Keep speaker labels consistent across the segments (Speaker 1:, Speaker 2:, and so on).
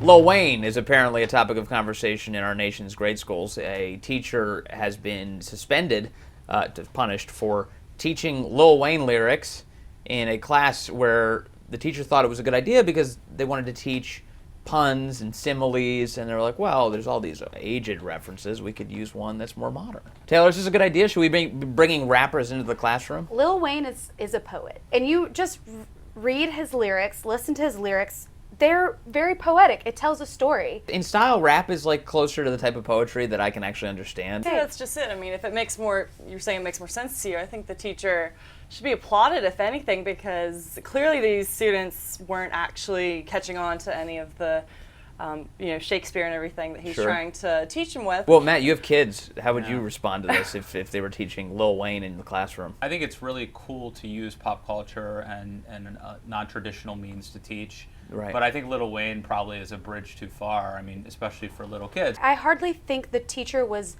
Speaker 1: Lil Wayne is apparently a topic of conversation in our nation's grade schools. A teacher has been suspended, punished for teaching Lil Wayne lyrics in a class where the teacher thought it was a good idea because they wanted to teach puns and similes, and they were like, well, there's all these aged references. We could use one that's more modern. Taylor, is this a good idea? Should we be bringing rappers into the classroom?
Speaker 2: Lil Wayne is a poet, and you just read his lyrics, listen to his lyrics. They're very poetic. It tells a story.
Speaker 1: In style, rap is like closer to the type of poetry that I can actually understand.
Speaker 3: I think that's just it. I mean, if it makes more, you're saying it makes more sense to you, I think the teacher should be applauded, if anything, because clearly these students weren't actually catching on to any of the Shakespeare and everything that he's trying to teach them with.
Speaker 1: Well, Matt, you have kids. How would you respond to this if they were teaching Lil Wayne in the classroom?
Speaker 4: I think it's really cool to use pop culture and non-traditional means to teach.
Speaker 1: Right.
Speaker 4: But I think Lil Wayne probably is a bridge too far. I mean, especially for little kids.
Speaker 2: I hardly think the teacher was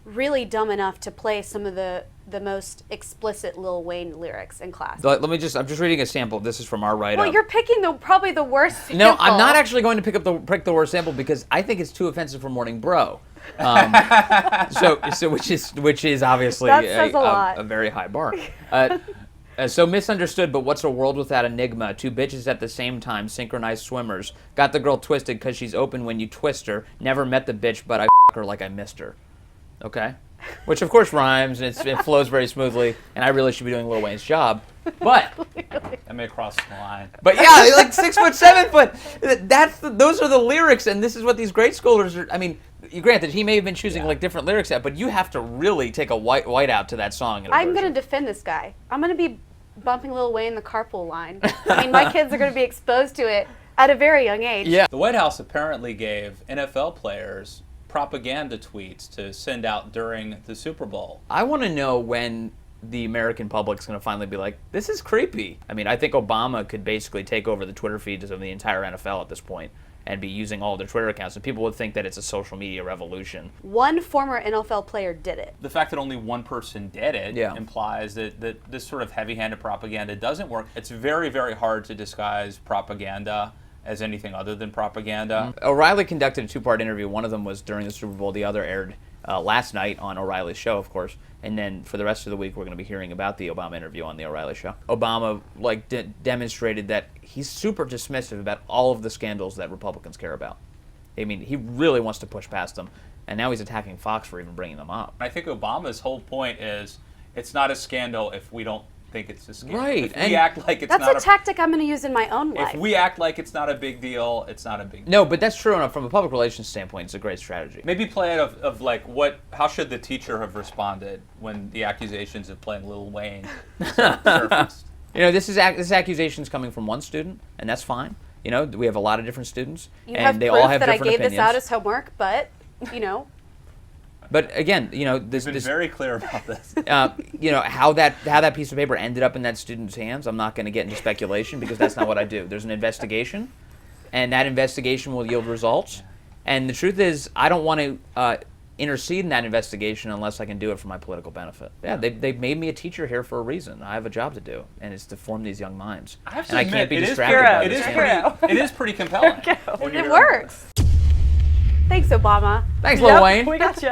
Speaker 2: really dumb enough to play some of the most explicit Lil Wayne lyrics in class.
Speaker 1: I'm just reading a sample. This is from our write-up.
Speaker 2: Well, you're picking probably the worst sample.
Speaker 1: No, I'm not actually going to pick the worst sample because I think it's too offensive for Morning Bro. Which is obviously a very high bar. So misunderstood, but what's a world without enigma? Two bitches at the same time, synchronized swimmers. Got the girl twisted because she's open when you twist her. Never met the bitch, but I f*** her like I missed her. Okay? Which of course rhymes, and it flows very smoothly, and I really should be doing Lil Wayne's job. But
Speaker 4: I may cross the line.
Speaker 1: But yeah, like 6 foot, 7 foot. Those are the lyrics, and this is what these grade schoolers are. I mean, granted, he may have been choosing like different lyrics out, but you have to really take a white out to that song.
Speaker 2: I'm going to defend this guy. I'm going to be bumping Lil Wayne the carpool line. I mean, my kids are going to be exposed to it at a very young age.
Speaker 1: Yeah.
Speaker 4: The White House apparently gave NFL players propaganda tweets to send out during the Super Bowl.
Speaker 1: I want to know when the American public's going to finally be like, this is creepy. I mean, I think Obama could basically take over the Twitter feeds of the entire NFL at this point and be using all their Twitter accounts, and people would think that it's a social media revolution.
Speaker 2: One former NFL player did it.
Speaker 4: The fact that only one person did it implies that this sort of heavy-handed propaganda doesn't work. It's very, very hard to disguise propaganda as anything other than propaganda.
Speaker 1: O'Reilly conducted a two-part interview. One of them was during the Super Bowl. The other aired last night on O'Reilly's show, of course. And then for the rest of the week, we're going to be hearing about the Obama interview on the O'Reilly show. Obama demonstrated that he's super dismissive about all of the scandals that Republicans care about. I mean, he really wants to push past them. And now he's attacking Fox for even bringing them up.
Speaker 4: I think Obama's whole point is it's not a scandal if we don't think it's a scandal.
Speaker 1: Right.
Speaker 4: If we act like it's
Speaker 2: that's
Speaker 4: not
Speaker 2: a tactic I'm going to use in my own life.
Speaker 4: If we act like it's not a big deal, it's not a big deal.
Speaker 1: No, but that's true enough. From a public relations standpoint, it's a great strategy.
Speaker 4: Maybe play it of like how should the teacher have responded when the accusations of playing Lil Wayne surfaced?
Speaker 1: This accusation's coming from one student, and that's fine. We have a lot of different students,
Speaker 2: and
Speaker 1: they
Speaker 2: proof
Speaker 1: all have
Speaker 2: that
Speaker 1: different
Speaker 2: I gave
Speaker 1: opinions.
Speaker 2: this out as homework, but
Speaker 1: But again,
Speaker 4: this been very clear about this.
Speaker 1: How that piece of paper ended up in that student's hands, I'm not going to get into speculation because that's not what I do. There's an investigation, and that investigation will yield results. And the truth is, I don't want to intercede in that investigation unless I can do it for my political benefit. Yeah, they made me a teacher here for a reason. I have a job to do, and it's to form these young minds.
Speaker 4: I have to
Speaker 1: and
Speaker 4: admit,
Speaker 1: I can't be
Speaker 4: it
Speaker 1: distracted by this.
Speaker 4: It is pretty compelling.
Speaker 2: it works. Thanks, Obama.
Speaker 1: Thanks, Lil Wayne.
Speaker 3: We got you.